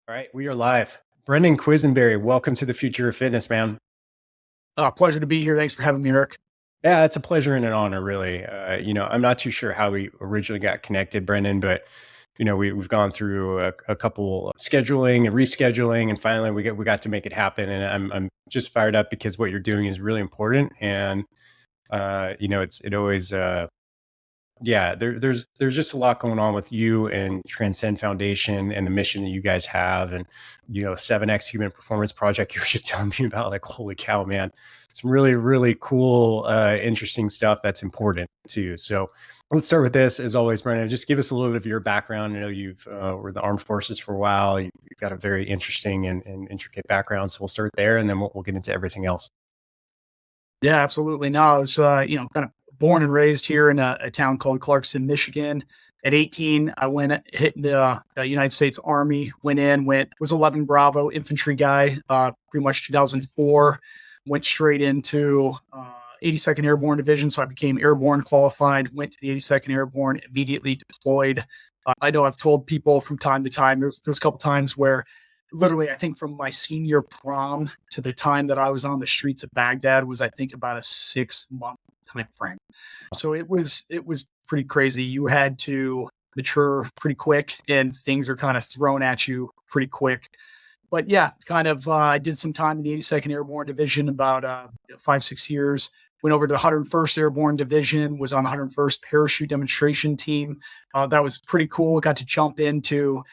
All right, we are live. Brendan Quisenbarry, welcome to the future of fitness, man. Pleasure to be here. Thanks for having me, Eric. Yeah, it's a pleasure and an honor, really. I'm not too sure how we originally got connected, Brendan, but we've gone through a couple scheduling and rescheduling, and finally we got to make it happen. And I'm just fired up because what you're doing is really important, and it always yeah, there's just a lot going on with you and Transcend Foundation and the mission that you guys have, and 7X Human Performance Project. You were just telling me about, like, holy cow, man, some really really cool, interesting stuff that's important too. So let's start with this, as always, Brendan. Just give us a little bit of your background. I know you've were in the armed forces for a while. You've got a very interesting and intricate background. So we'll start there, and then we'll get into everything else. Yeah, absolutely. No, I was, kind of born and raised here in a town called Clarkson, Michigan. At 18, I hit the United States Army, was 11 Bravo infantry guy, pretty much 2004, went straight into 82nd Airborne Division. So I became Airborne qualified, went to the 82nd Airborne, immediately deployed. I know I've told people from time to time, there's a couple times where literally, I think from my senior prom to the time that I was on the streets of Baghdad was, I think, about a 6-month time frame. So it was pretty crazy. You had to mature pretty quick, and things are kind of thrown at you pretty quick. But yeah, I did some time in the 82nd Airborne Division, about 5-6 years. Went over to the 101st Airborne Division, was on the 101st Parachute Demonstration Team. That was pretty cool. Got to jump into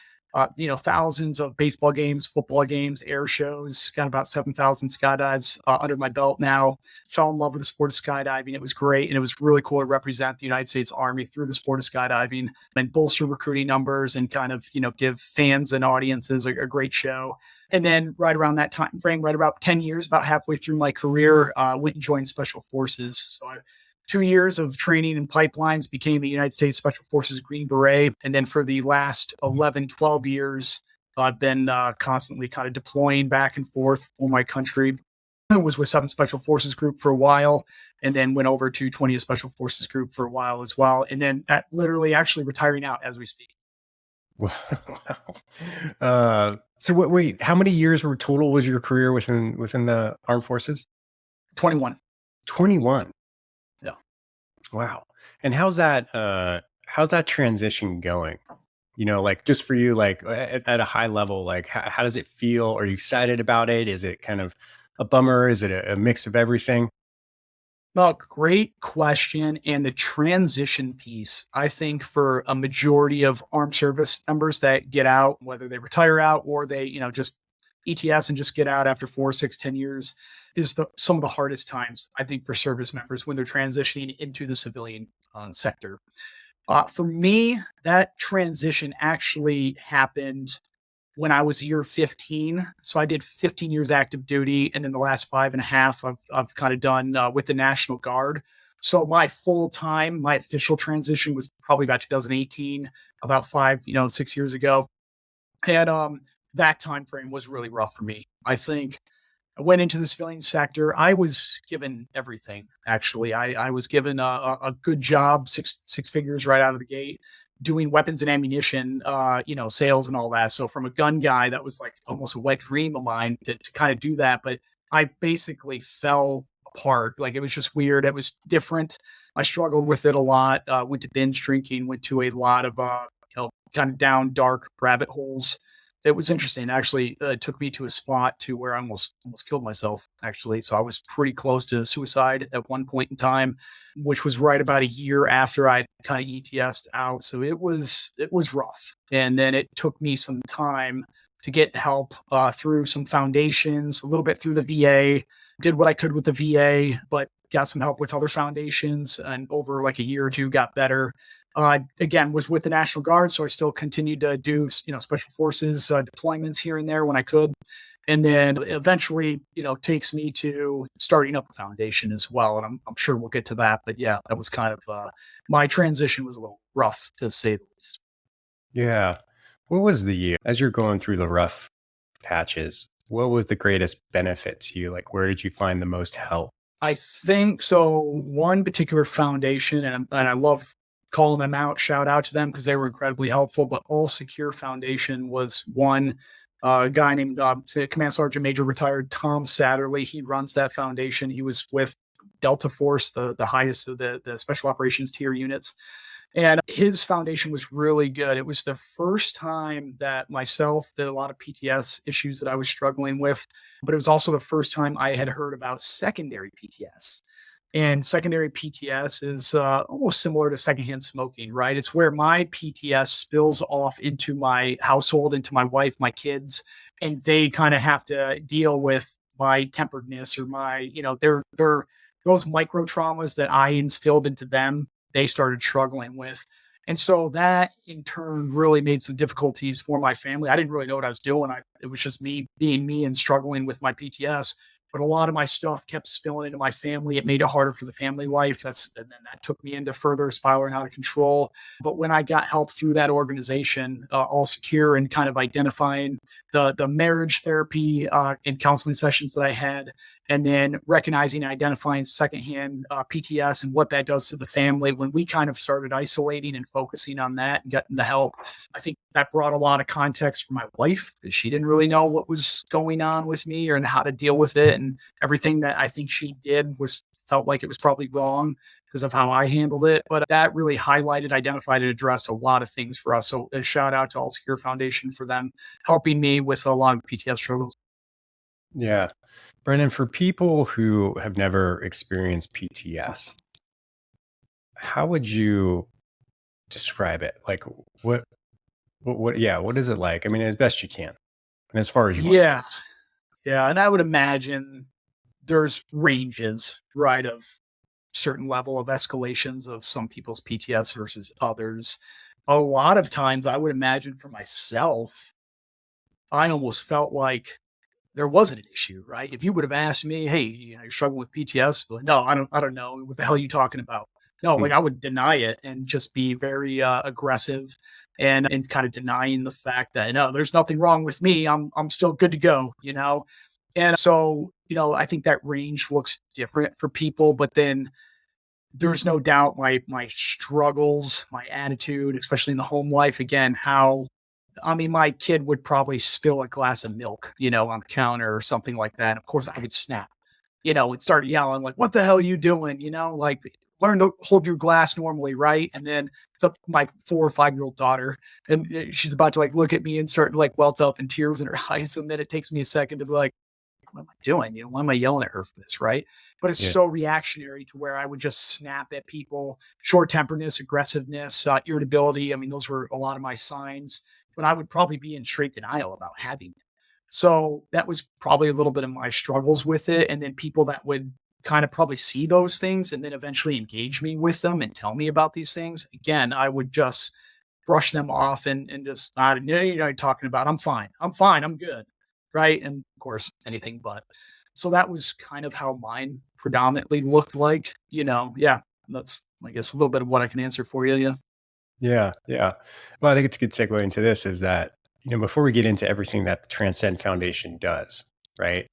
thousands of baseball games, football games, air shows. Got about 7,000 skydives under my belt now. Fell in love with the sport of skydiving. It was great, and it was really cool to represent the United States Army through the sport of skydiving and bolster recruiting numbers and kind of, give fans and audiences a great show. And then right around that time frame, right about 10 years, about halfway through my career, went and joined Special Forces. So 2 years of training in pipelines, became a United States Special Forces Green Beret. And then for the last 11, 12 years, I've been constantly kind of deploying back and forth for my country. I was with 7th Special Forces Group for a while, and then went over to 20th Special Forces Group for a while as well. And then literally actually retiring out as we speak. Wow. So wait, how many years were total was your career within the armed forces? 21. 21. Yeah. Wow. And how's that transition going? Like, just for you, like, at a high level, like, how does it feel? Are you excited about it? Is it kind of a bummer? Is it a mix of everything? Well, great question. And the transition piece, I think for a majority of armed service members that get out, whether they retire out or they, just ETS and just get out after 4, 6, 10 years, is some of the hardest times, I think, for service members when they're transitioning into the civilian sector. For me, that transition actually happened when I was year 15. So I did 15 years active duty. And then the last 5.5, I've kind of done with the National Guard. So my official transition was probably about 2018, about 6 years ago. And that time frame was really rough for me. I think I went into the civilian sector. I was given everything, actually. I was given a good job, six figures right out of the gate, doing weapons and ammunition, sales and all that. So from a gun guy, that was like almost a wet dream of mine to kind of do that. But I basically fell apart. Like, it was just weird. It was different. I struggled with it a lot. Went to binge drinking, went to a lot of, kind of down dark rabbit holes. It was interesting. Actually, it took me to a spot to where I almost killed myself, actually. So I was pretty close to suicide at one point in time, which was right about a year after I kind of ETS'd out. So it was rough. And then it took me some time to get help through some foundations, a little bit through the VA. Did what I could with the VA, but got some help with other foundations, and over like a year or two got better. Again, was with the National Guard, so I still continued to do, special forces deployments here and there when I could. And then eventually, takes me to starting up a foundation as well. And I'm sure we'll get to that. But yeah, that was kind of my transition was a little rough, to say the least. Yeah. What was as you're going through the rough patches, what was the greatest benefit to you? Like, where did you find the most help? I think so. One particular foundation, and I love calling them out, shout out to them because they were incredibly helpful. But All Secure Foundation was one A guy named Command Sergeant Major retired Tom Satterley. He runs that foundation. He was with Delta Force, the highest of the special operations tier units. And his foundation was really good. It was the first time that myself did a lot of PTS issues that I was struggling with, but it was also the first time I had heard about secondary PTS. And secondary PTS is almost similar to secondhand smoking, right? It's where my PTS spills off into my household, into my wife, my kids, and they kind of have to deal with my temperedness or my, they're those micro traumas that I instilled into them, they started struggling with. And so that in turn really made some difficulties for my family. I didn't really know what I was doing. It was just me being me and struggling with my PTS. But a lot of my stuff kept spilling into my family. It made it harder for the family life. And then that took me into further spiraling out of control. But when I got help through that organization, All Secure, and kind of identifying the marriage therapy and counseling sessions that I had, and then recognizing and identifying secondhand PTS and what that does to the family, when we kind of started isolating and focusing on that and getting the help, I think that brought a lot of context for my wife, because she didn't really know what was going on with me or how to deal with it. And everything that I think she did felt like it was probably wrong because of how I handled it. But that really highlighted, identified, and addressed a lot of things for us. So a shout out to All Secure Foundation for them helping me with a lot of PTS struggles. Yeah. Brendan, for people who have never experienced PTS, how would you describe it? Like what is it like? I mean, as best you can and as far as you want. Yeah. Yeah. And I would imagine there's ranges, right, of certain level of escalations of some people's PTS versus others. A lot of times I would imagine for myself, I almost felt like there wasn't an issue, right? If you would have asked me, "Hey, you're struggling with PTS," like, no, I don't know. What the hell are you talking about? No, Mm, like I would deny it and just be very aggressive and kind of denying the fact that no, there's nothing wrong with me. I'm still good to go. And so, I think that range looks different for people, but then there's no doubt my struggles, my attitude, especially in the home life, again, how I mean, my kid would probably spill a glass of milk, on the counter or something like that. Of course, I would snap, and start yelling, like, what the hell are you doing? Like, learn to hold your glass normally, right? And then it's up to my 4 or 5-year-old daughter, and she's about to like look at me and start like welt up in tears in her eyes. And then it takes me a second to be like, what am I doing? Why am I yelling at her for this? Right. But it's yeah. so reactionary to where I would just snap at people, short temperedness, aggressiveness, irritability. I mean, those were a lot of my signs, but I would probably be in straight denial about having it. So that was probably a little bit of my struggles with it. And then people that would kind of probably see those things and then eventually engage me with them and tell me about these things. Again, I would just brush them off and just not, you're talking about, I'm fine. I'm fine. I'm good. Right. And of course, anything but. So that was kind of how mine predominantly looked like, yeah, that's, I guess, a little bit of what I can answer for you. Yeah. Yeah. Yeah. Well, I think it's a good segue into this is that, before we get into everything that the Transcend Foundation does, right?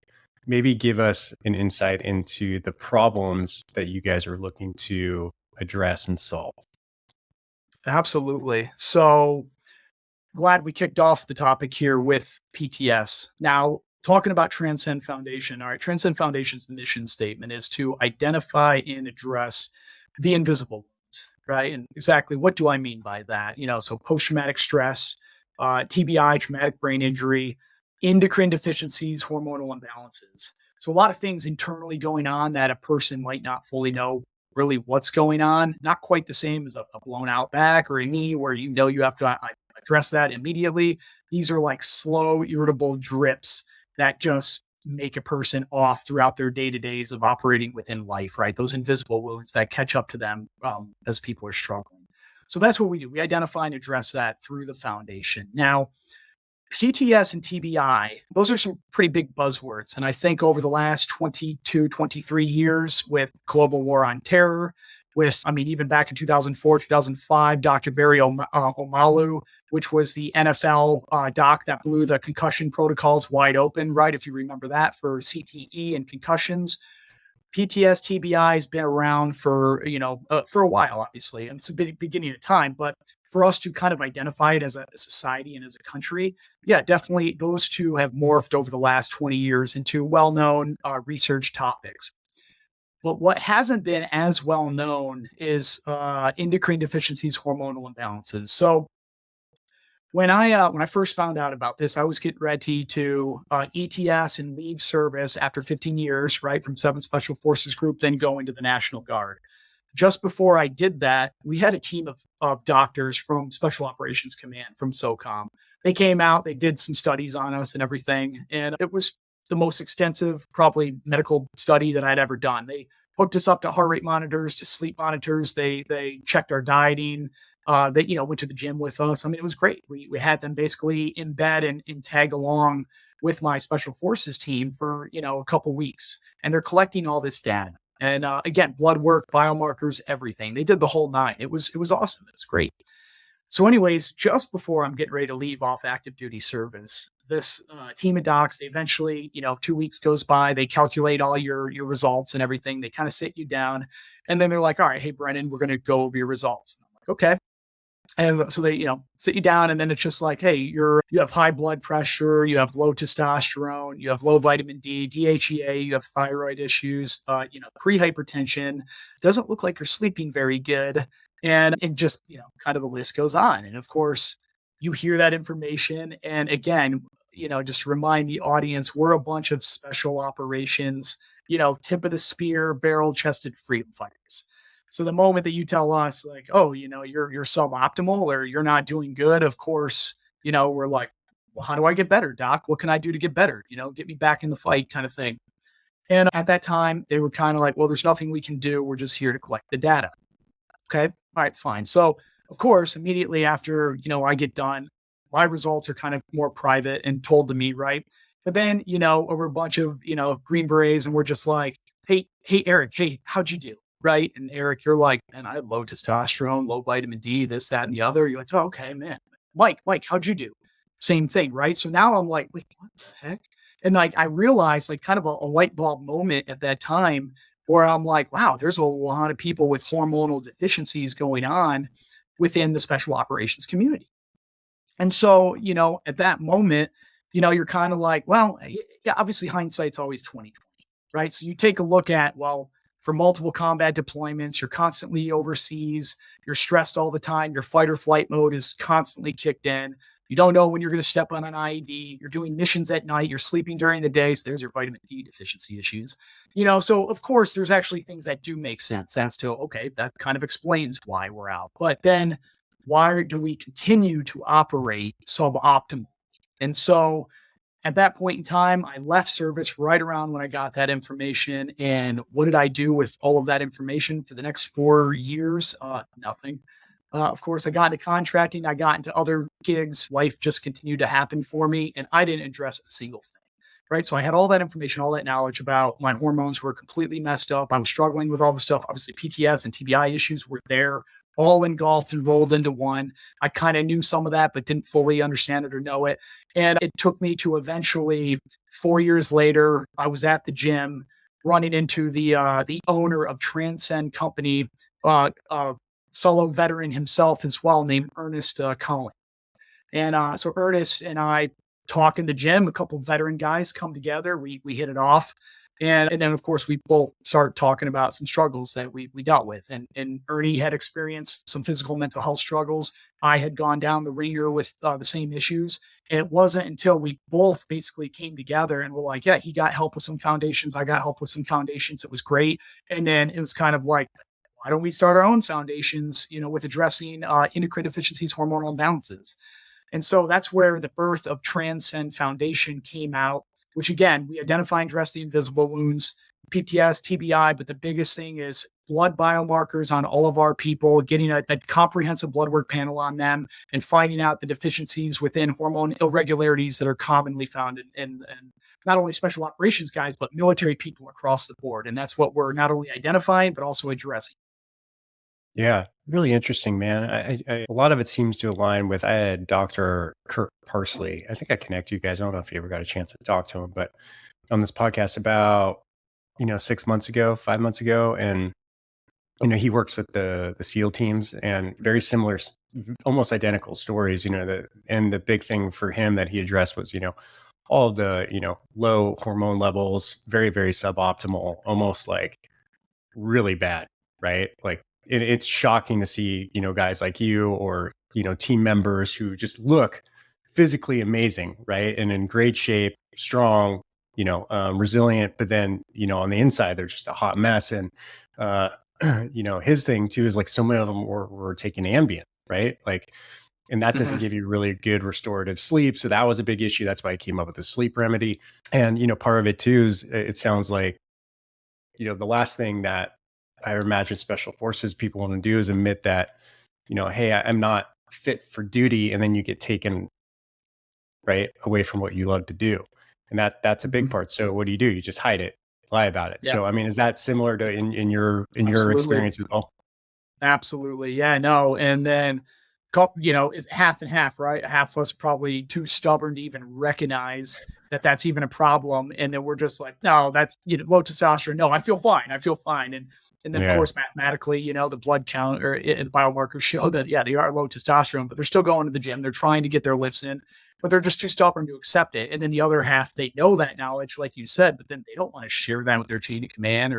Maybe give us an insight into the problems that you guys are looking to address and solve. Absolutely. So glad we kicked off the topic here with PTS. Now, talking about Transcend Foundation, all right, Transcend Foundation's mission statement is to identify and address the invisible ones, right? And exactly what do I mean by that? So post traumatic stress, TBI, traumatic brain injury, endocrine deficiencies, hormonal imbalances. So a lot of things internally going on that a person might not fully know really what's going on. Not quite the same as a blown out back or a knee where you have to address that immediately. These are like slow, irritable drips that just make a person off throughout their day to days of operating within life, right? Those invisible wounds that catch up to them as people are struggling. So that's what we do. We identify and address that through the foundation. Now, PTS and TBI, those are some pretty big buzzwords. And I think over the last 22, 23 years with global war on terror, even back in 2004, 2005, Dr. Barry Omalu, which was the NFL doc that blew the concussion protocols wide open, right? If you remember that for CTE and concussions. PTS, TBI has been around for a while, obviously, and it's the beginning of time. But for us to kind of identify it as a society and as a country, yeah, definitely those two have morphed over the last 20 years into well-known research topics. But what hasn't been as well known is endocrine deficiencies, hormonal imbalances. So when I first found out about this, I was getting ready to ETS and leave service after 15 years, right, from 7th Special Forces Group, then go into the National Guard. Just before I did that, we had a team of doctors from Special Operations Command from SOCOM. They came out, they did some studies on us and everything, and it was the most extensive, probably medical study that I'd ever done. They hooked us up to heart rate monitors, to sleep monitors. They checked our dieting. They went to the gym with us. I mean, it was great. We had them basically in bed and tag along with my special forces team for a couple weeks, and they're collecting all this data. And again, blood work, biomarkers, everything. They did the whole nine. It was awesome. It was great. So, anyways, just before I'm getting ready to leave off active duty service, this team of docs, they eventually, 2 weeks goes by, they calculate all your results and everything. They kind of sit you down, and then they're like, "All right, hey Brennan, we're going to go over your results." And I'm like, "Okay." And so they, sit you down, and then it's just like, "Hey, you have high blood pressure, you have low testosterone, you have low vitamin D, DHEA, you have thyroid issues, pre-hypertension. Doesn't look like you're sleeping very good." And it just, kind of the list goes on. And of course, you hear that information. And again, just to remind the audience, we're a bunch of special operations, tip of the spear, barrel chested freedom fighters. So the moment that you tell us like, "Oh, you're suboptimal or you're not doing good," of course, we're like, "Well, how do I get better, doc? What can I do to get better? Get me back in the fight," kind of thing. And at that time, they were kind of like, "Well, there's nothing we can do. We're just here to collect the data." Okay. All right, fine. So, of course, immediately after, I get done, my results are kind of more private and told to me, right? But then, over a bunch of, Green Berets, and we're just like, hey, Eric, hey, how'd you do? Right. And Eric, you're like, "Man, I have low testosterone, low vitamin D, this, that, and the other." You're like, "Oh, okay, man." Mike, how'd you do? Same thing. Right. So now I'm like, "Wait, what the heck?" And like, I realized like kind of a light bulb moment at that time where I'm like, wow, there's a lot of people with hormonal deficiencies going on within the special operations community. And so, at that moment, you're kind of like, well, yeah, obviously hindsight's always 2020, right? So you take a look at, well, for multiple combat deployments, you're constantly overseas, you're stressed all the time, your fight or flight mode is constantly kicked in. You don't know when you're going to step on an IED. You're doing missions at night. You're sleeping during the day. So there's your vitamin D deficiency issues. So of course, there's actually things that do make sense as to, okay, that kind of explains why we're out. But then why do we continue to operate suboptimal? And so at that point in time, I left service right around when I got that information. And what did I do with all of that information for the next 4 years? Nothing. Of course, I got into contracting. I got into other gigs. Life just continued to happen for me, and I didn't address a single thing. Right. So I had all that information, all that knowledge about my hormones were completely messed up. I was struggling with all the stuff. Obviously, PTS and TBI issues were there, all engulfed and rolled into one. I kind of knew some of that, but didn't fully understand it or know it. And it took me to eventually 4 years later, I was at the gym running into the owner of Transcend Company, fellow veteran himself as well, named Ernest Cohen. And so Ernest and I talk in the gym. A couple of veteran guys come together. We hit it off. And then, of course, we both start talking about some struggles that we dealt with. And Ernie had experienced some physical mental health struggles. I had gone down the ringer with the same issues. And it wasn't until we both basically came together and were like, yeah, he got help with some foundations. I got help with some foundations. It was great. And then it was kind of like, why don't we start our own foundations, with addressing endocrine deficiencies, hormonal imbalances? And so that's where the birth of Transcend Foundation came out, which again, we identify and address the invisible wounds, PTS, TBI, but the biggest thing is blood biomarkers on all of our people, getting a comprehensive blood work panel on them and finding out the deficiencies within hormone irregularities that are commonly found in not only special operations guys, but military people across the board. And that's what we're not only identifying, but also addressing. Yeah, really interesting, man. A lot of it seems to align with I had Dr. Kurt Parsley. I think I connect you guys. I don't know if you ever got a chance to talk to him, but on this podcast about 6 months ago, 5 months ago, and he works with the SEAL teams and very similar almost identical stories, and the big thing for him that he addressed was, all of the, low hormone levels, very, very suboptimal, almost like really bad, right? Like it's shocking to see, guys like you or, team members who just look physically amazing, right? And in great shape, strong, resilient, but then, on the inside, they're just a hot mess. And, uh, his thing too is like so many of them were taking Ambien, right? Like, and that doesn't Mhm. give you really good restorative sleep. So that was a big issue. That's why I came up with the sleep remedy. And, part of it too is it sounds like, the last thing that I imagine special forces people want to do is admit that, hey, I'm not fit for duty. And then you get taken right away from what you love to do. And that's a big Mhm. part. So what do? You just hide it, lie about it. Yeah, So I mean, is that similar to in your absolutely. experience as well? Absolutely. Yeah, no. And then, it's half and half, right? Half of us probably too stubborn to even recognize that that's even a problem. And then we're just like, no, that's, low testosterone. No, I feel fine. I feel fine. And then of Yeah. course, mathematically, the blood count or the biomarkers show that, yeah, they are low testosterone, but they're still going to the gym. They're trying to get their lifts in, but they're just too stubborn to accept it. And then the other half, they know that knowledge, like you said, but then they don't want to share that with their chain of command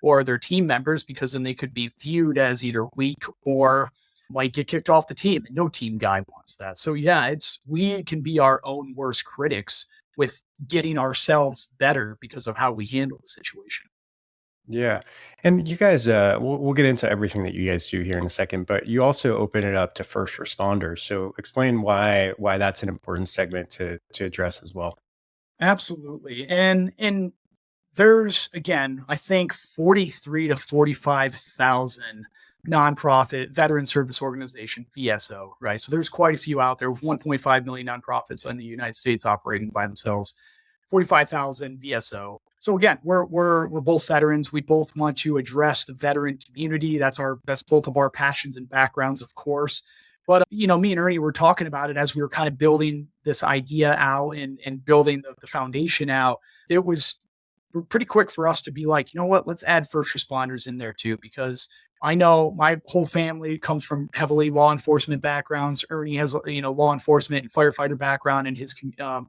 or their team members because then they could be viewed as either weak or might get kicked off the team. And no team guy wants that. So yeah, we can be our own worst critics with getting ourselves better because of how we handle the situation. Yeah. And you guys, we'll get into everything that you guys do here in a second, but you also open it up to first responders. So explain why that's an important segment to address as well. Absolutely. And there's again, I think 43 to 45,000 nonprofit veteran service organization VSO, right? So there's quite a few out there with 1.5 million nonprofits in the United States operating by themselves. 45,000 VSO. So again, we're both veterans. We both want to address the veteran community. That's both of our passions and backgrounds, of course. But me and Ernie were talking about it as we were kind of building this idea out and building the foundation out. It was pretty quick for us to be like, you know what, let's add first responders in there too, because I know my whole family comes from heavily law enforcement backgrounds. Ernie has, law enforcement and firefighter background in his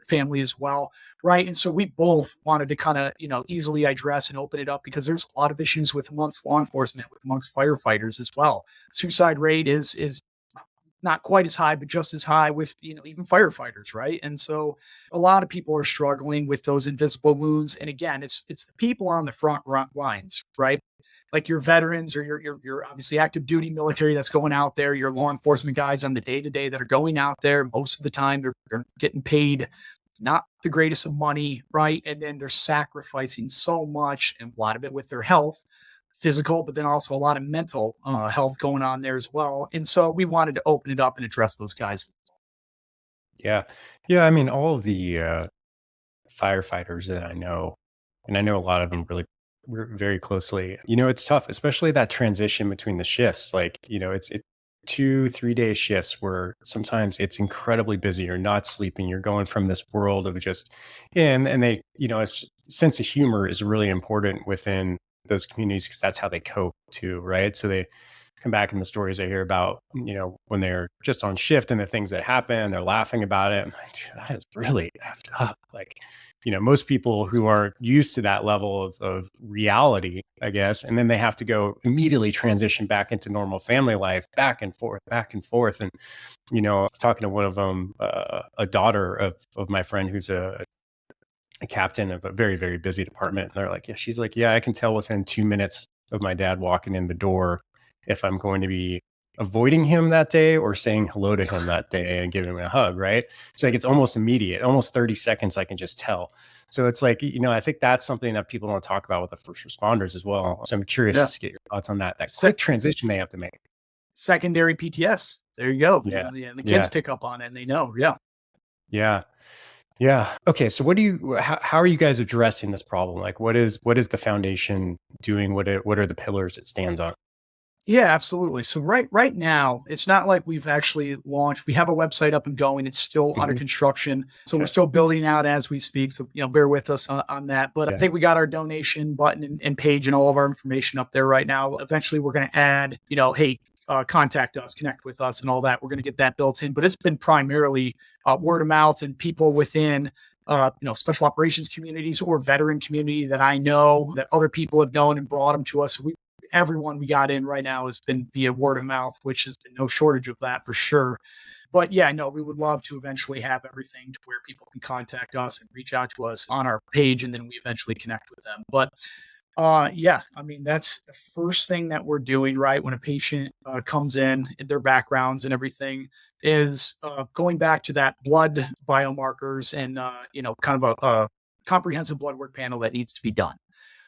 family as well. Right. And so we both wanted to kind of, easily address and open it up because there's a lot of issues with amongst law enforcement, with amongst firefighters as well. Suicide rate is not quite as high, but just as high with, even firefighters, right? And so a lot of people are struggling with those invisible wounds. And again, it's the people on the front lines, right? Like your veterans or your obviously active duty military that's going out there, your law enforcement guys on the day to day that are going out there. Most of the time they're getting paid not the greatest of money, right? And then they're sacrificing so much and a lot of it with their health, physical, but then also a lot of mental health going on there as well. And so we wanted to open it up and address those guys. Yeah. Yeah. I mean, all of the firefighters that I know, and I know a lot of them really very closely. It's tough, especially that transition between the shifts. Like, it's 2 3 day shifts where sometimes it's incredibly busy. You're not sleeping. You're going from this world of just, yeah, and they, sense of humor is really important within those communities because that's how they cope too, right? So they come back in the stories I hear about, when they're just on shift and the things that happen, they're laughing about it. I'm like, dude, that is really effed up. Like, most people who aren't used to that level of reality, I guess, and then they have to go immediately transition back into normal family life, back and forth, back and forth. And, I was talking to one of them, a daughter of my friend who's a captain of a very, very busy department. And they're like, yeah, she's like, yeah, I can tell within 2 minutes of my dad walking in the door if I'm going to be avoiding him that day or saying hello to him that day and giving him a hug. Right. So like it's almost immediate, almost 30 seconds. I can just tell. So it's like, I think that's something that people don't talk about with the first responders as well. So I'm curious Yeah. just to get your thoughts on that Se- quick transition they have to make. Secondary PTS. There you go. Yeah. The kids Yeah. pick up on it and they know. Yeah. Yeah. Yeah. Okay. So how are you guys addressing this problem? Like what is the foundation doing? What are the pillars it stands on? Yeah, absolutely. So right now, it's not like we've actually launched. We have a website up and going. It's still under Mhm. construction. So we're Okay. still building out as we speak. So, bear with us on that. But I Yeah. think we got our donation button and page and all of our information up there right now. Eventually we're going to add, hey, contact us, connect with us, and all that. We're going to get that built in, but it's been primarily word of mouth and people within special operations communities or veteran community that I know that other people have known and brought them to us. Everyone we got in right now has been via word of mouth, which has been no shortage of that for sure. But yeah, no, we would love to eventually have everything to where people can contact us and reach out to us on our page, and then we eventually connect with them. But yeah, I mean, that's the first thing that we're doing, right? When a patient comes in, their backgrounds and everything is going back to that blood biomarkers and, kind of a comprehensive blood work panel that needs to be done.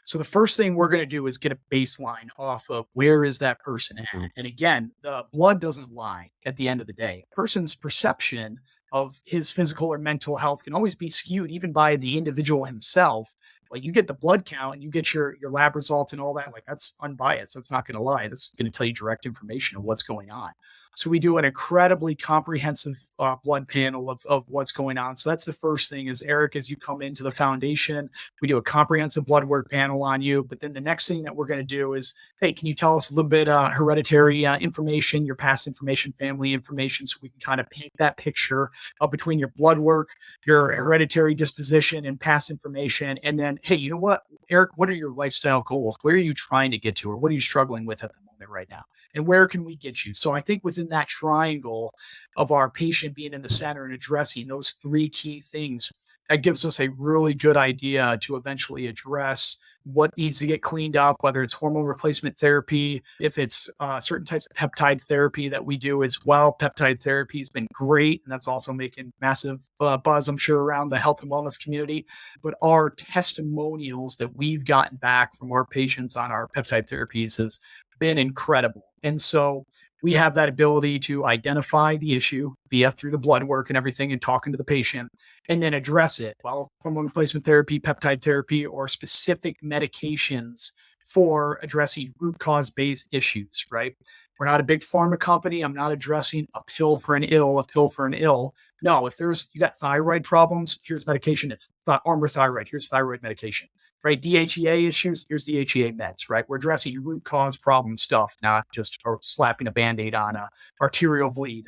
So the first thing we're going to do is get a baseline off of where is that person at. Mhm. And again, the blood doesn't lie at the end of the day. A person's perception of his physical or mental health can always be skewed even by the individual himself. Like you get the blood count and you get your lab results and all that, like that's unbiased. That's not going to lie. That's going to tell you direct information of what's going on. So we do an incredibly comprehensive blood panel of what's going on. So that's the first thing is Eric, as you come into the foundation, we do a comprehensive blood work panel on you. But then the next thing that we're going to do is, hey, can you tell us a little bit hereditary information, your past information, family information, so we can kind of paint that picture between your blood work, your hereditary disposition, and past information. And then, hey, you know what, Eric, what are your lifestyle goals? Where are you trying to get to, or what are you struggling with at the moment right now? And where can we get you? So I think within that triangle of our patient being in the center and addressing those three key things, that gives us a really good idea to eventually address what needs to get cleaned up, whether it's hormone replacement therapy, if it's certain types of peptide therapy that we do as well. Peptide therapy has been great, and that's also making massive buzz, I'm sure, around the health and wellness community. But our testimonials that we've gotten back from our patients on our peptide therapies has been incredible. And so we have that ability to identify the issue through the blood work and everything and talking to the patient, and then address it. Well, hormone replacement therapy, peptide therapy, or specific medications for addressing root cause based issues, right? We're not a big pharma company. I'm not addressing a pill for an ill. No, if you got thyroid problems, here's medication. It's Armor Thyroid. Here's thyroid medication, right? DHEA issues, here's DHEA meds, right? We're addressing root cause problem stuff, not just slapping a Band-Aid on a arterial bleed.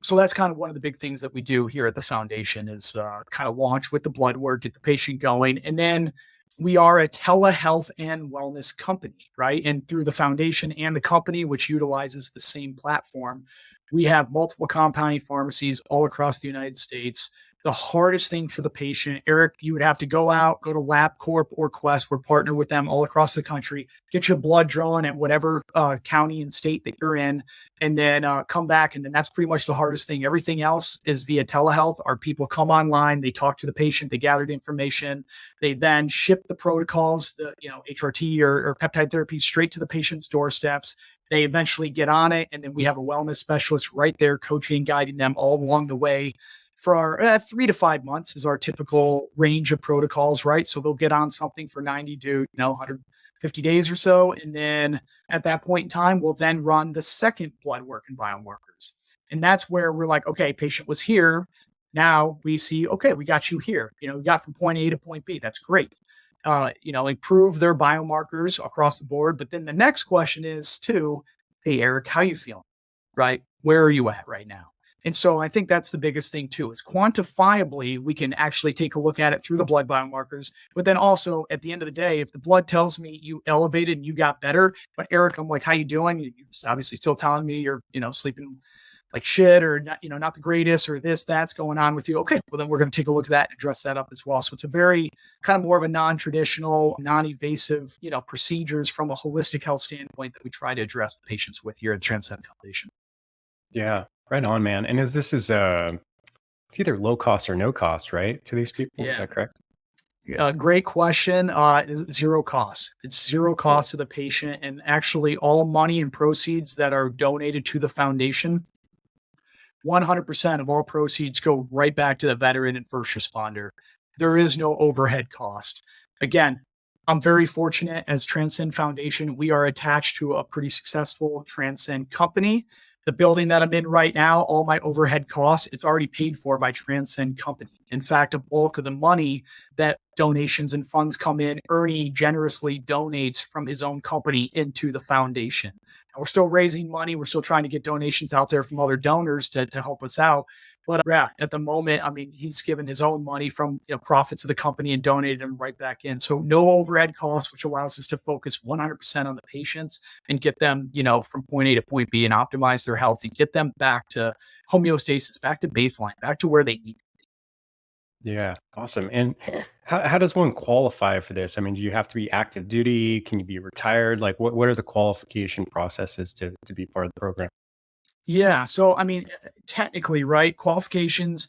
So that's kind of one of the big things that we do here at the foundation is kind of launch with the blood work, get the patient going. And then we are a telehealth and wellness company, right? And through the foundation and the company, which utilizes the same platform, we have multiple compounding pharmacies all across the United States. The hardest thing for the patient, Eric, you would have to go to LabCorp or Quest. We're partnered with them all across the country. Get your blood drawn at whatever county and state that you're in, and then come back. And then that's pretty much the hardest thing. Everything else is via telehealth. Our people come online, they talk to the patient, they gather the information, they then ship the protocols, the HRT or peptide therapy straight to the patient's doorsteps. They eventually get on it, and then we have a wellness specialist right there coaching, guiding them all along the way. For our 3 to 5 months is our typical range of protocols, right? So they'll get on something for 90 to 150 days or so. And then at that point in time, we'll then run the second blood work and biomarkers. And that's where we're like, okay, patient was here. Now we see, okay, we got you here. We got from point A to point B. That's great. Improve their biomarkers across the board. But then the next question is too, hey, Eric, how you feeling? Right? Where are you at right now? And so I think that's the biggest thing too, is quantifiably, we can actually take a look at it through the blood biomarkers. But then also at the end of the day, if the blood tells me you elevated and you got better, but Eric, I'm like, how you doing? You're obviously still telling me you're, sleeping like shit or not, not the greatest or that's going on with you. Okay, well then we're going to take a look at that and address that up as well. So it's a very kind of more of a non-traditional, non-invasive, procedures from a holistic health standpoint that we try to address the patients with here at Transcend Foundation. Yeah, right on, man. And it's either low cost or no cost, right, to these people? Yeah. Is that correct? Great question. It's zero cost. It's zero cost to the patient, and actually all money and proceeds that are donated to the foundation, 100% of all proceeds go right back to the veteran and first responder. There is no overhead cost. Again, I'm very fortunate as Transcend Foundation. We are attached to a pretty successful Transcend company. The building that I'm in right now, all my overhead costs, it's already paid for by Transcend Company. In fact, a bulk of the money that donations and funds come in, Ernie generously donates from his own company into the foundation. And we're still raising money. We're still trying to get donations out there from other donors to help us out. But yeah, at the moment, I mean, he's given his own money from profits of the company and donated them right back in. So no overhead costs, which allows us to focus 100% on the patients and get them, from point A to point B and optimize their health and get them back to homeostasis, back to baseline, back to where they need. Yeah, awesome. And how does one qualify for this? I mean, do you have to be active duty? Can you be retired? Like, what are the qualification processes to be part of the program? Yeah. So, I mean, technically, right? Qualifications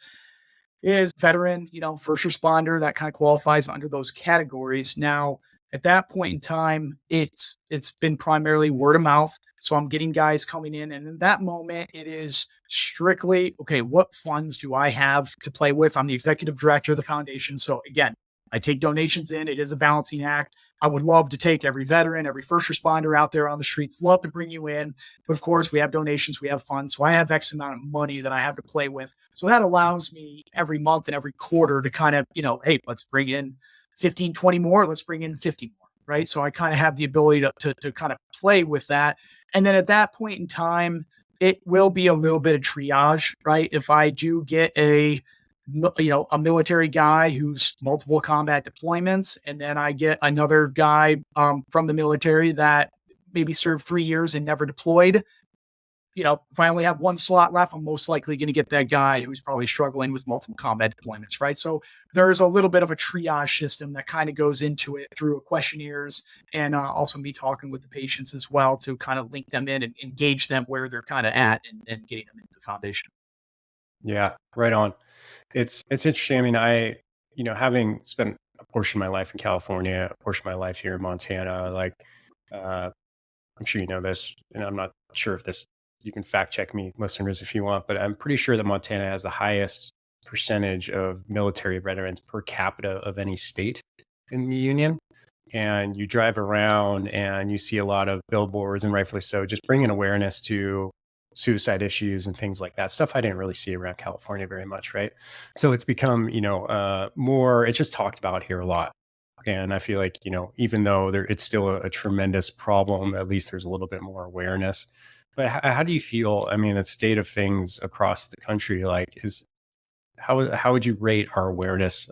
is veteran, first responder, that kind of qualifies under those categories. Now, at that point in time, it's been primarily word of mouth. So I'm getting guys coming in, and in that moment, it is strictly okay. What funds do I have to play with? I'm the executive director of the foundation, so again, I take donations in. It is a balancing act. I would love to take every veteran, every first responder out there on the streets. Love to bring you in, but of course, we have donations, we have funds, so I have X amount of money that I have to play with. So that allows me every month and every quarter to kind of, hey, let's bring in 15, 20 more. Let's bring in 50 more, right? So I kind of have the ability to kind of play with that. And then at that point in time, it will be a little bit of triage, right? If I do get a military guy who's multiple combat deployments, and then I get another guy from the military that maybe served 3 years and never deployed, if I only have one slot left, I'm most likely going to get that guy who's probably struggling with multiple combat deployments, right? So there's a little bit of a triage system that kind of goes into it through questionnaires and also me talking with the patients as well to kind of link them in and engage them where they're kind of at and getting them into the foundation. Yeah, right on. It's interesting. I mean, having spent a portion of my life in California, a portion of my life here in Montana, like, uh, I'm sure you know this, and I'm not sure if this, you can fact check me, listeners, if you want, but I'm pretty sure that Montana has the highest percentage of military veterans per capita of any state in the union. And you drive around and you see a lot of billboards, and rightfully so, just bringing awareness to suicide issues and things like that. Stuff I didn't really see around California very much, right? So it's become, more. It's just talked about here a lot, and I feel like even though it's still a tremendous problem, at least there's a little bit more awareness. But how do you feel? I mean, the state of things across the country, like, is how would you rate our awareness?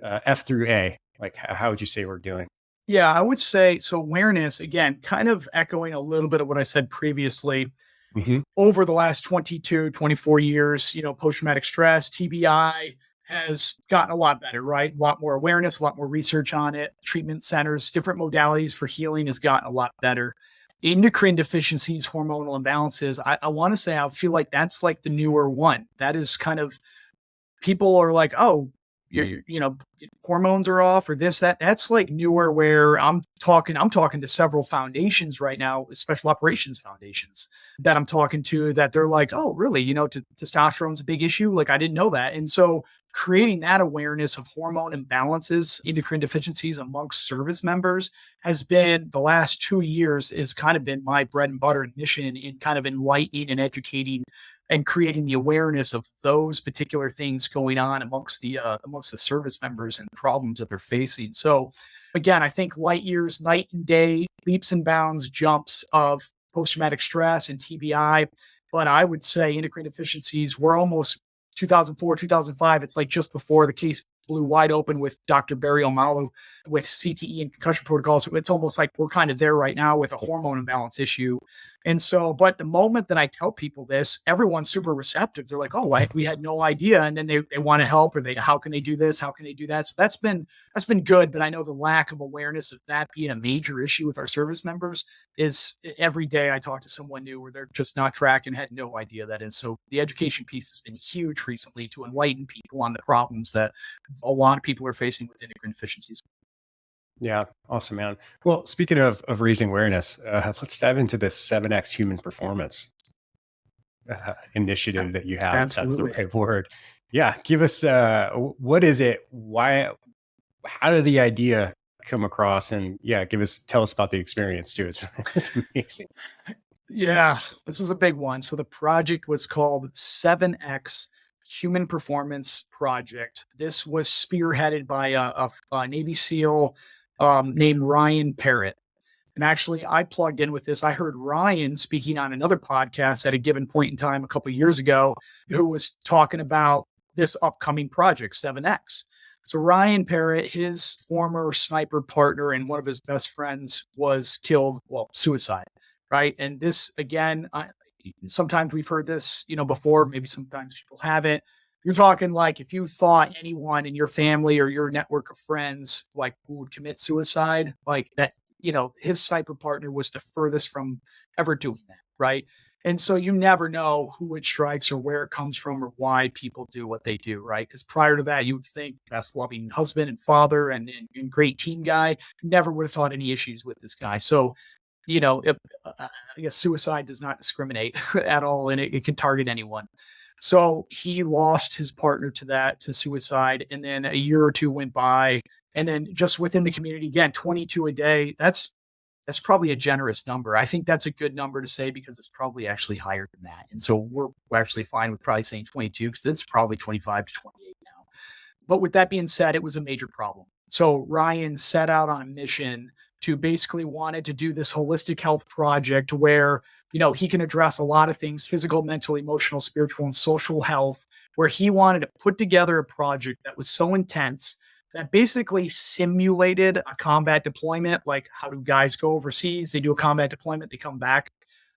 F through A. Like, how would you say we're doing? Yeah, I would say so. Awareness, again, kind of echoing a little bit of what I said previously. Hmm. Over the last 22, 24 years, post traumatic stress, TBI has gotten a lot better, right? A lot more awareness, a lot more research on it. Treatment centers, different modalities for healing has gotten a lot better. Endocrine deficiencies, hormonal imbalances, I want to say I feel like that's like the newer one. That is kind of people are like, oh, hormones are off or this, that. That's like newer where I'm talking to several foundations right now, special operations foundations that I'm talking to that they're like, oh, really? Testosterone's a big issue. Like I didn't know that. And so creating that awareness of hormone imbalances, endocrine deficiencies amongst service members has been the last 2 years is kind of been my bread and butter mission in kind of enlightening and educating and creating the awareness of those particular things going on amongst the service members and the problems that they're facing. So again, I think light years, night and day, leaps and bounds, jumps of post-traumatic stress and TBI. But I would say endocrine deficiencies, we're almost 2004, 2005. It's like just before the case blew wide open with Dr. Barry Omalu with CTE and concussion protocols. It's almost like we're kind of there right now with a hormone imbalance issue. And so, but the moment that I tell people this, everyone's super receptive. They're like, oh, we had no idea. And then they want to help, or how can they do this? How can they do that? So that's been good. But I know the lack of awareness of that being a major issue with our service members is every day I talk to someone new where they're just not tracking, had no idea that is. So the education piece has been huge recently to enlighten people on the problems that a lot of people are facing with endocrine deficiencies. Yeah, awesome, man. Well, speaking of raising awareness, let's dive into this 7X human performance initiative that you have, if that's the Absolutely. right word. Yeah, give us what is it? Why? How did the idea come across? And yeah, tell us about the experience too. It's it's amazing. Yeah, this was a big one. So the project was called 7X Human Performance Project. This was spearheaded by a Navy SEAL named Ryan Parrott. And actually, I plugged in with this. I heard Ryan speaking on another podcast at a given point in time a couple of years ago, who was talking about this upcoming project, 7X. So Ryan Parrott, his former sniper partner and one of his best friends was killed, well, suicide, right? And this, again, sometimes we've heard this, before, maybe sometimes people haven't. You're talking like if you thought anyone in your family or your network of friends like who would commit suicide, like that, his sniper partner was the furthest from ever doing that, right? And so you never know who it strikes or where it comes from or why people do what they do, right? Because prior to that, you would think best loving husband and father and great team guy, never would have thought any issues with this guy. So, if, I guess suicide does not discriminate at all, and it can target anyone. So he lost his partner to suicide, and then a year or two went by, and then just within the community, again, 22 a day. That's probably a generous number. I think that's a good number to say because it's probably actually higher than that. And so we're actually fine with probably saying 22 because it's probably 25 to 28 now. But with that being said, it was a major problem. So Ryan set out on a mission to basically wanted to do this holistic health project where, he can address a lot of things, physical, mental, emotional, spiritual, and social health, where he wanted to put together a project that was so intense that basically simulated a combat deployment. Like, how do guys go overseas? They do a combat deployment, they come back.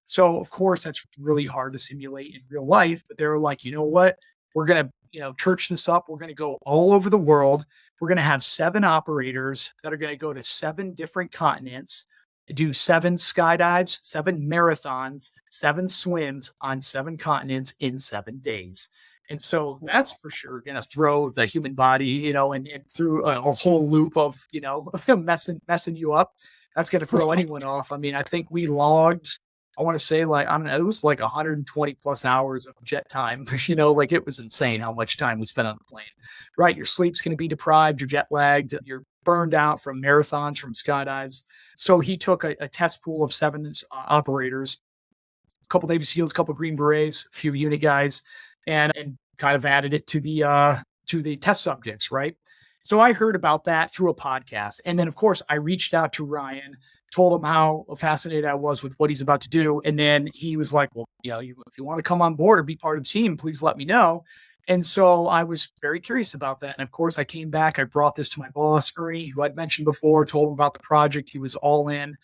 So, of course, that's really hard to simulate in real life. But they were like, you know what? We're going to, church this up. We're going to go all over the world. We're going to have 7 operators that are going to go to 7 different continents, do 7 skydives, 7 marathons, 7 swims on 7 continents in 7 days. And so that's for sure going to throw the human body, and through a whole loop of, messing you up. That's going to throw anyone off. I mean, I think we logged, I want to say like, I don't know, it was like 120 plus hours of jet time. Like it was insane how much time we spent on the plane, right? Your sleep's going to be deprived, you're jet lagged, you're burned out from marathons, from skydives. So he took a test pool of 7 operators, a couple Navy SEALs, a couple Green Berets, a few unit guys, and kind of added it to the test subjects, right? So I heard about that through a podcast. And then of course I reached out to Ryan, told him how fascinated I was with what he's about to do. And then he was like, well, if you want to come on board or be part of the team, please let me know. And so I was very curious about that. And of course I came back, I brought this to my boss, Ernie, who I'd mentioned before, told him about the project. He was all in.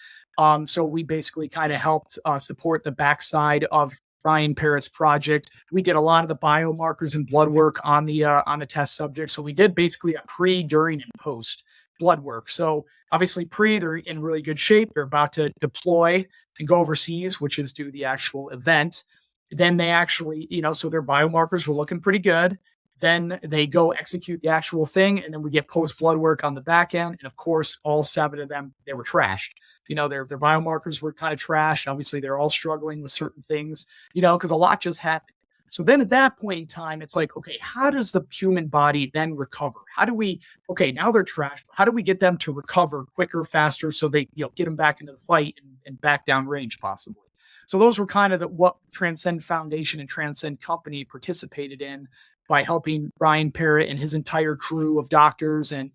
So we basically kind of helped support the backside of Ryan Parrott's project. We did a lot of the biomarkers and blood work on the test subject. So we did basically a pre, during, and post blood work. So obviously pre, they're in really good shape. They're about to deploy and go overseas, which is do the actual event. Then they actually, so their biomarkers were looking pretty good. Then they go execute the actual thing, and then we get post blood work on the back end. And of course, all 7 of them, they were trashed. Their biomarkers were kind of trashed. Obviously, they're all struggling with certain things, because a lot just happened. So then at that point in time, it's like, okay, how does the human body then recover? How do we, okay, now they're trashed. How do we get them to recover quicker, faster, so they, get them back into the fight and back down range possibly? So those were kind of what Transcend Foundation and Transcend Company participated in by helping Ryan Parrott and his entire crew of doctors and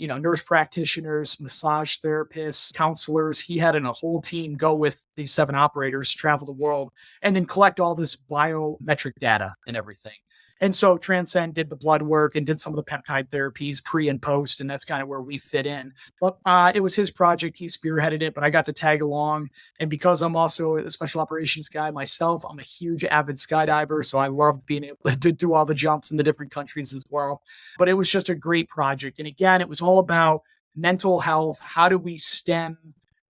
nurse practitioners, massage therapists, counselors. He had a whole team go with these 7 operators, travel the world, and then collect all this biometric data and everything. And so Transcend did the blood work and did some of the peptide therapies pre and post, and that's kind of where we fit in. But it was his project. He spearheaded it, but I got to tag along. And because I'm also a special operations guy myself, I'm a huge avid skydiver. So I loved being able to do all the jumps in the different countries as well. But it was just a great project. And again, it was all about mental health. How do we stem?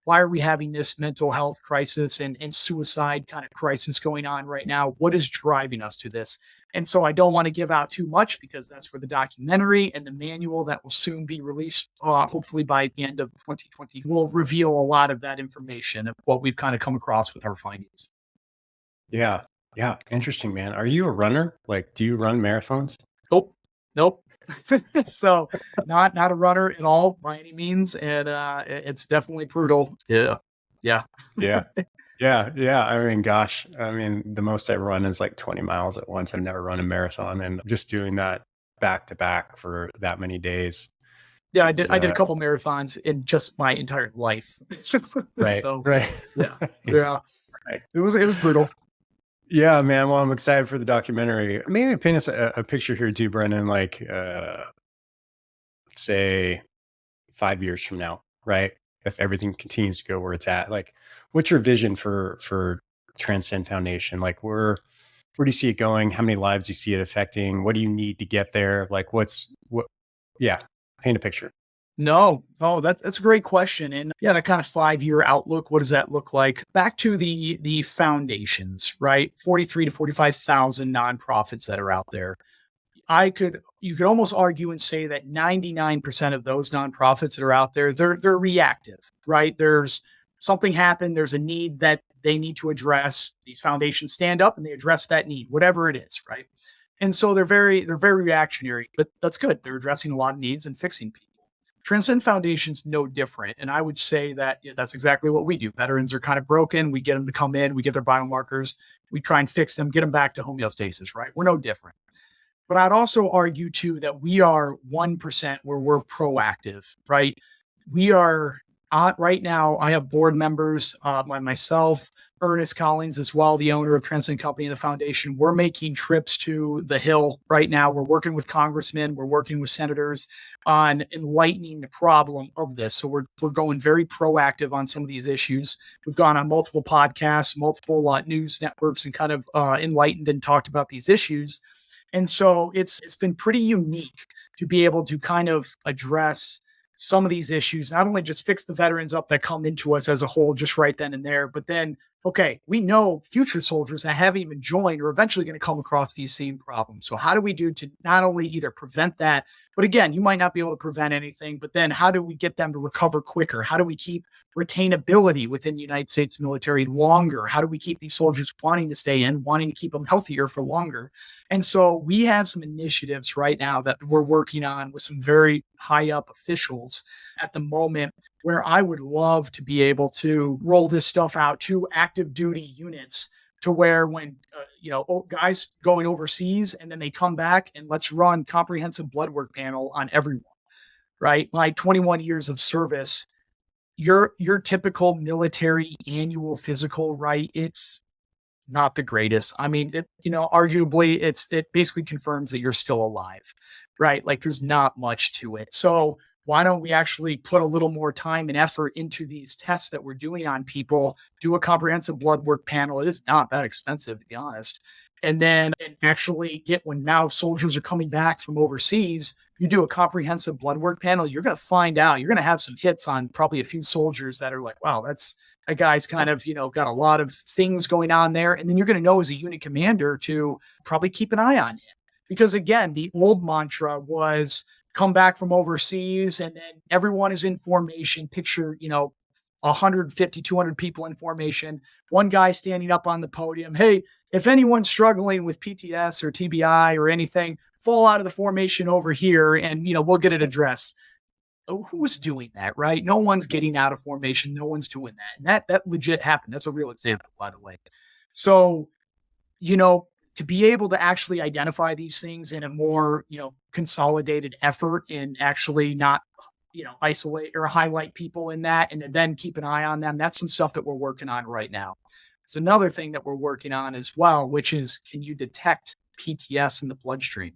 Why are we having this mental health crisis and suicide kind of crisis going on right now? What is driving us to this? And so I don't want to give out too much because that's where the documentary and the manual that will soon be released, hopefully by the end of 2020, will reveal a lot of that information of what we've kind of come across with our findings. Yeah. Yeah. Interesting, man. Are you a runner? Like, do you run marathons? Nope. Nope. So not a runner at all by any means. And it's definitely brutal. Yeah. Yeah. Yeah. Yeah, yeah. I mean, gosh, I mean, the most I run is like 20 miles at once. I've never run a marathon, and just doing that back to back for that many days Yeah, is I did a couple marathons in just my entire life. right, So right, yeah, right, yeah, right. it was brutal. Yeah, man. Well, I'm excited for the documentary. Maybe paint us a picture here too, Brendan. Like, let's say 5 years from now, right? If everything continues to go where it's at, like, what's your vision for Transcend Foundation? Like, where do you see it going? How many lives do you see it affecting? What do you need to get there? Like, what? Yeah, paint a picture. No, oh, that's a great question, and yeah, that kind of 5-year outlook. What does that look like? Back to the foundations, right? 43 to 45,000 nonprofits that are out there. You could almost argue and say that 99% of those nonprofits that are out there, they're reactive, right? There's something happened, there's a need that they need to address. These foundations stand up and they address that need, whatever it is, right? And so they're very reactionary, but that's good. They're addressing a lot of needs and fixing people. Transcend Foundation's no different. And I would say that that's exactly what we do. Veterans are kind of broken. We get them to come in, we get their biomarkers, we try and fix them, get them back to homeostasis, right? We're no different. But I'd also argue too that we are 1% where we're proactive, right? We are right now. I have board members, myself, Ernest Collins, as well, the owner of Transcend Company and the foundation. We're making trips to the Hill right now. We're working with congressmen, we're working with senators on enlightening the problem of this. So we're going very proactive on some of these issues. We've gone on multiple podcasts, multiple news networks, and kind of enlightened and talked about these issues. And so it's been pretty unique to be able to kind of address some of these issues, not only just fix the veterans up that come into us as a whole, just right then and there, but then, okay, we know future soldiers that haven't even joined are eventually going to come across these same problems. So how do we do to not only either prevent that, but again, you might not be able to prevent anything, but then how do we get them to recover quicker? How do we keep retainability within the United States military longer? How do we keep these soldiers wanting to stay in, wanting to keep them healthier for longer? And so we have some initiatives right now that we're working on with some very high up officials at the moment, where I would love to be able to roll this stuff out to active duty units, to where when guys going overseas and then they come back, and let's run comprehensive blood work panel on everyone, right? My 21 years of service, your typical military annual physical, right? It's not the greatest. I mean, arguably it basically confirms that you're still alive, right? Like there's not much to it. So why don't we actually put a little more time and effort into these tests that we're doing on people, do a comprehensive blood work panel. It is not that expensive, to be honest. And then actually when now soldiers are coming back from overseas, you do a comprehensive blood work panel, you're going to find out, you're going to have some hits on probably a few soldiers that are like, wow, that's a guy's kind of, got a lot of things going on there. And then you're going to know as a unit commander to probably keep an eye on him. Because again, the old mantra was come back from overseas and then everyone is in formation. Picture, 150, 200 people in formation. One guy standing up on the podium. Hey, if anyone's struggling with PTS or TBI or anything, fall out of the formation over here and, we'll get it addressed. Who's doing that, right? No one's getting out of formation. No one's doing that. And that legit happened. That's a real example, by the way. So, to be able to actually identify these things in a more, consolidated effort and actually not, isolate or highlight people in that and then keep an eye on them. That's some stuff that we're working on right now. It's another thing that we're working on as well, which is, can you detect PTS in the bloodstream?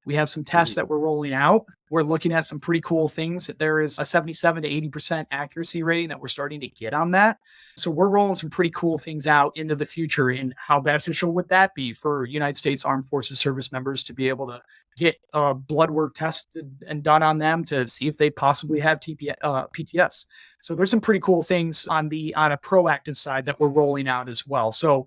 We have some tests that we're rolling out. We're looking at some pretty cool things. There is a 77 to 80% accuracy rating that we're starting to get on that. So we're rolling some pretty cool things out into the future. And how beneficial would that be for United States Armed Forces service members to be able to get blood work tested and done on them to see if they possibly have PTS. So there's some pretty cool things on a proactive side that we're rolling out as well. So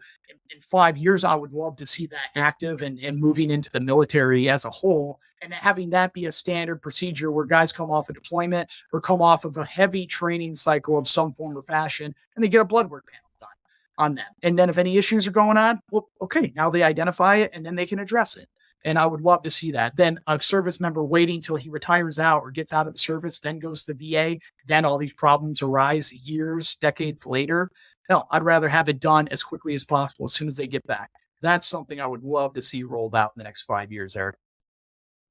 in 5 years, I would love to see that active and moving into the military as a whole, and having that be a standard procedure where guys come off a deployment or come off of a heavy training cycle of some form or fashion, and they get a blood work panel done on them. And then if any issues are going on, well, okay, now they identify it and then they can address it. And I would love to see that. Then a service member waiting till he retires out or gets out of the service, then goes to the VA, then all these problems arise years, decades later. Hell, I'd rather have it done as quickly as possible as soon as they get back. That's something I would love to see rolled out in the next 5 years, Eric.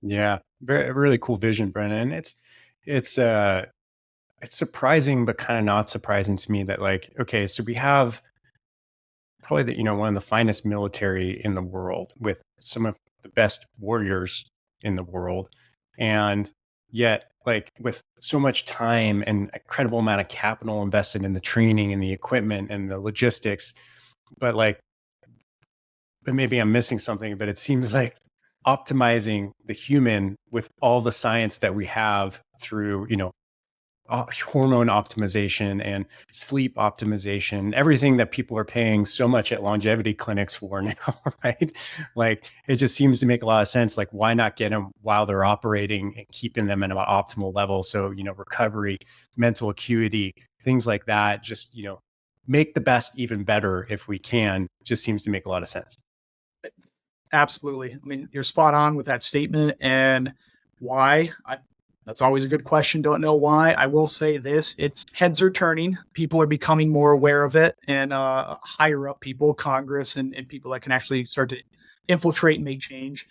Yeah, very really cool vision, Brennan. It's uh it's surprising, but kind of not surprising to me that like, okay, so we have probably one of the finest military in the world with some of the best warriors in the world. And yet, like with so much time and a credible amount of capital invested in the training and the equipment and the logistics, but like, but maybe I'm missing something, but it seems like optimizing the human with all the science that we have through, hormone optimization and sleep optimization, everything that people are paying so much at longevity clinics for now, right? Like it just seems to make a lot of sense. Like, why not get them while they're operating and keeping them at an optimal level? So, recovery, mental acuity, things like that, just, make the best even better if we can, just seems to make a lot of sense. Absolutely. I mean, you're spot on with that statement. And why? That's always a good question. Don't know why. I will say this: it's heads are turning. People are becoming more aware of it, and higher up people, Congress, and people that can actually start to infiltrate and make change.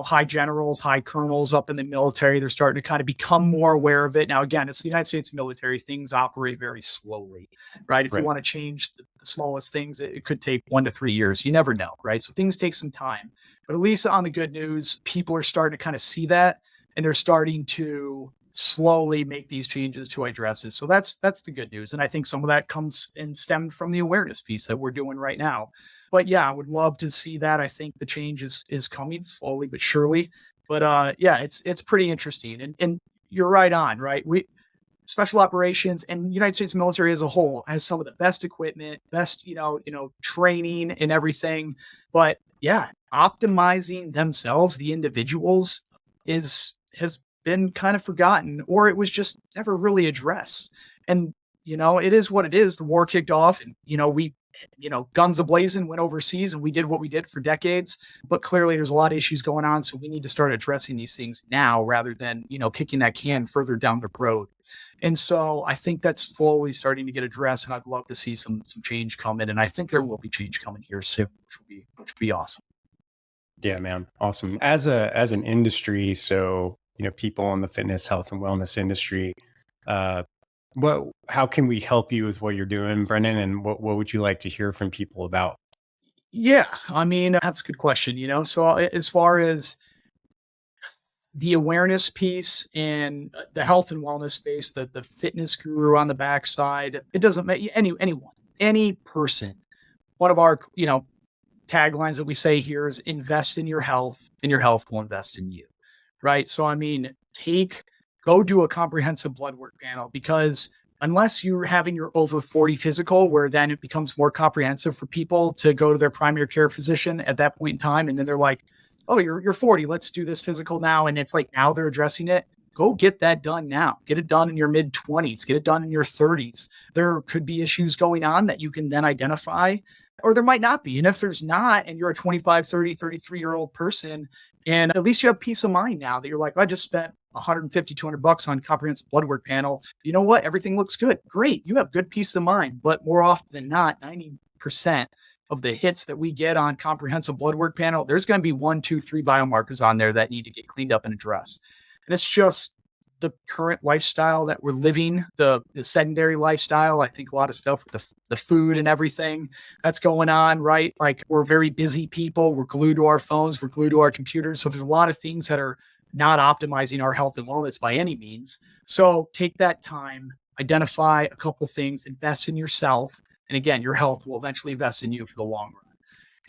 High generals, high colonels up in the military, they're starting to kind of become more aware of it. Now, again, it's the United States military. Things operate very slowly, right? If you Right. want to change the smallest things, it could take 1 to 3 years. You never know, right? So things take some time. But at least on the good news, people are starting to kind of see that, and they're starting to slowly make these changes to address it. So that's the good news. And I think some of that comes and stemmed from the awareness piece that we're doing right now. But yeah, I would love to see that. I think the change is coming slowly but surely. But yeah, it's pretty interesting. And you're right on, right? We special operations and United States military as a whole has some of the best equipment, best, training and everything. But yeah, optimizing themselves, the individuals, has been kind of forgotten, or it was just never really addressed. And it is what it is. The war kicked off, and we guns ablazing, went overseas, and we did what we did for decades. But clearly, there's a lot of issues going on, so we need to start addressing these things now rather than kicking that can further down the road. And so I think that's slowly starting to get addressed, and I'd love to see some change come in. And I think there will be change coming here soon, which will be awesome. Yeah, man. Awesome. As an industry, so, people in the fitness, health and wellness industry, uh how can we help you with what you're doing, Brendan? And what would you like to hear from people about? Yeah, I mean, that's a good question. So as far as the awareness piece and the health and wellness space, the fitness guru on the backside, it doesn't make any person. One of our taglines that we say here is invest in your health, and your health will invest in you. Right. So I mean, go do a comprehensive blood work panel, because unless you're having your over 40 physical, where then it becomes more comprehensive for people to go to their primary care physician at that point in time. And then they're like, oh, you're 40. Let's do this physical now. And it's like, now they're addressing it. Go get that done now. Get it done in your mid 20s. Get it done in your 30s. There could be issues going on that you can then identify, or there might not be. And if there's not, and you're a 25, 30, 33-year-old person, and at least you have peace of mind now that you're like, I just spent 150, $200 on comprehensive blood work panel. You know what? Everything looks good. Great. You have good peace of mind. But more often than not, 90% of the hits that we get on comprehensive blood work panel, there's going to be 1, 2, 3 biomarkers on there that need to get cleaned up and addressed. And it's just the current lifestyle that we're living, the sedentary lifestyle. I think a lot of stuff with the food and everything that's going on, right? Like, we're very busy people. We're glued to our phones. We're glued to our computers. So there's a lot of things that are not optimizing our health and wellness by any means. So take that time, identify a couple things, invest in yourself. And again, your health will eventually invest in you for the long run.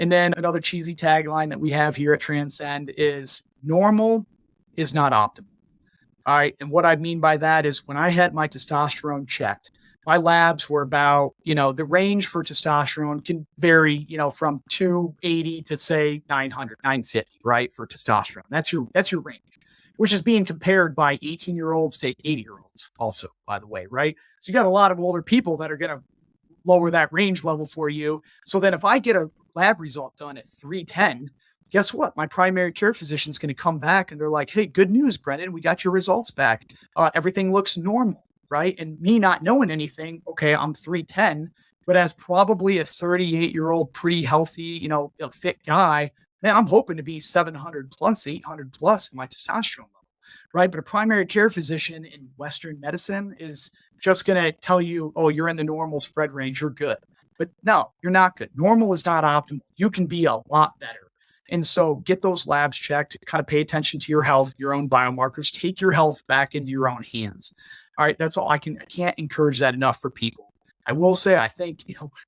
And then another cheesy tagline that we have here at Transcend is normal is not optimal. All right. And what I mean by that is, when I had my testosterone checked, my labs were about, the range for testosterone can vary, from 280 to say 900, 950, right? For testosterone. That's your range, which is being compared by 18-year-olds to 80-year-olds also, by the way, right? So you got a lot of older people that are going to lower that range level for you. So then if I get a lab result done at 310, guess what? My primary care physician is going to come back and they're like, hey, good news, Brendan. We got your results back. Everything looks normal, right? And me not knowing anything, okay, I'm 310. But as probably a 38-year-old, pretty healthy, fit guy, man, I'm hoping to be 700 plus, 800 plus in my testosterone level, right? But a primary care physician in Western medicine is just going to tell you, oh, you're in the normal spread range, you're good. But no, you're not good. Normal is not optimal. You can be a lot better. And so get those labs checked, kind of pay attention to your health, your own biomarkers, take your health back into your own hands. All right. That's all I can't encourage that enough for people. I will say, I think,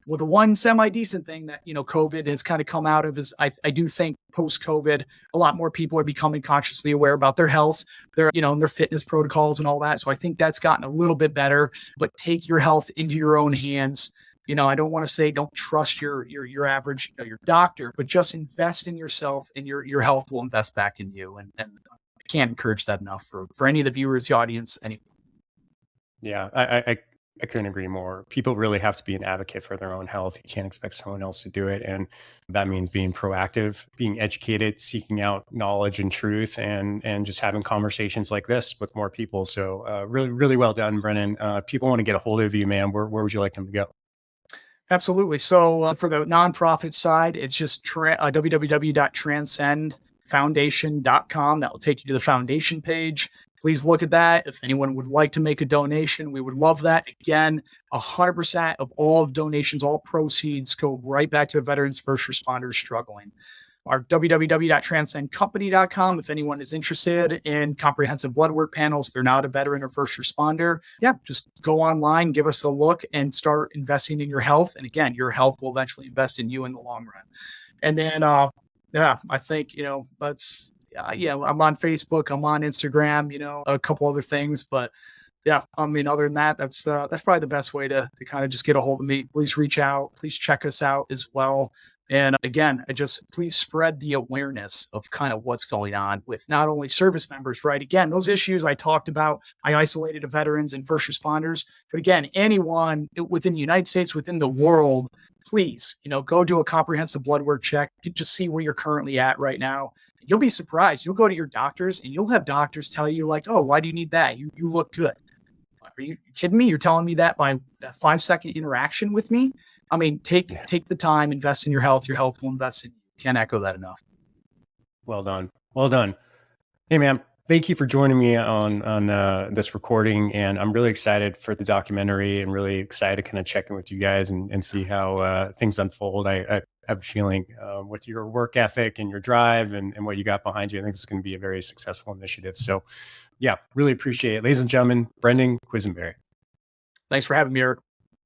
well, the one semi-decent thing that, COVID has kind of come out of is I do think post-COVID, a lot more people are becoming consciously aware about their health, their fitness protocols and all that. So I think that's gotten a little bit better, but take your health into your own hands. I don't want to say don't trust your average, your doctor, but just invest in yourself, and your health will invest back in you. And I can't encourage that enough for any of the viewers, the audience, anyone. Yeah, I couldn't agree more. People really have to be an advocate for their own health. You can't expect someone else to do it. And that means being proactive, being educated, seeking out knowledge and truth, and just having conversations like this with more people. So really, really well done, Brennan. People want to get a hold of you, man. Where would you like them to go? Absolutely. So for the nonprofit side, it's just www.transcendfoundation.com. That will take you to the foundation page. Please look at that. If anyone would like to make a donation, we would love that. Again, 100% of all donations, all proceeds go right back to the veterans, first responders struggling. Our www.transcendcompany.com. If anyone is interested in comprehensive blood work panels, they're not a veteran or first responder. Yeah, just go online, give us a look, and start investing in your health. And again, your health will eventually invest in you in the long run. And then, I think, that's, I'm on Facebook, I'm on Instagram, a couple other things, but yeah, I mean, other than that, that's probably the best way to kind of just get a hold of me. Please reach out, please check us out as well. And again, please spread the awareness of kind of what's going on with not only service members, right? Again, those issues I talked about, I isolated veterans and first responders, but again, anyone within the United States, within the world, please, go do a comprehensive blood work check, just see where you're currently at right now. You'll be surprised. You'll go to your doctors and you'll have doctors tell you like, oh, why do you need that? You look good. Are you kidding me? You're telling me that by a 5-second interaction with me? I mean, take the time, invest in your health. Your health will invest in you. Can't echo that enough. Well done. Well done. Hey, man, thank you for joining me on this recording. And I'm really excited for the documentary and really excited to kind of check in with you guys and see how things unfold. I have a feeling with your work ethic and your drive and what you got behind you, I think this is going to be a very successful initiative. So yeah, really appreciate it. Ladies and gentlemen, Brendan Quisenbarry. Thanks for having me, Eric.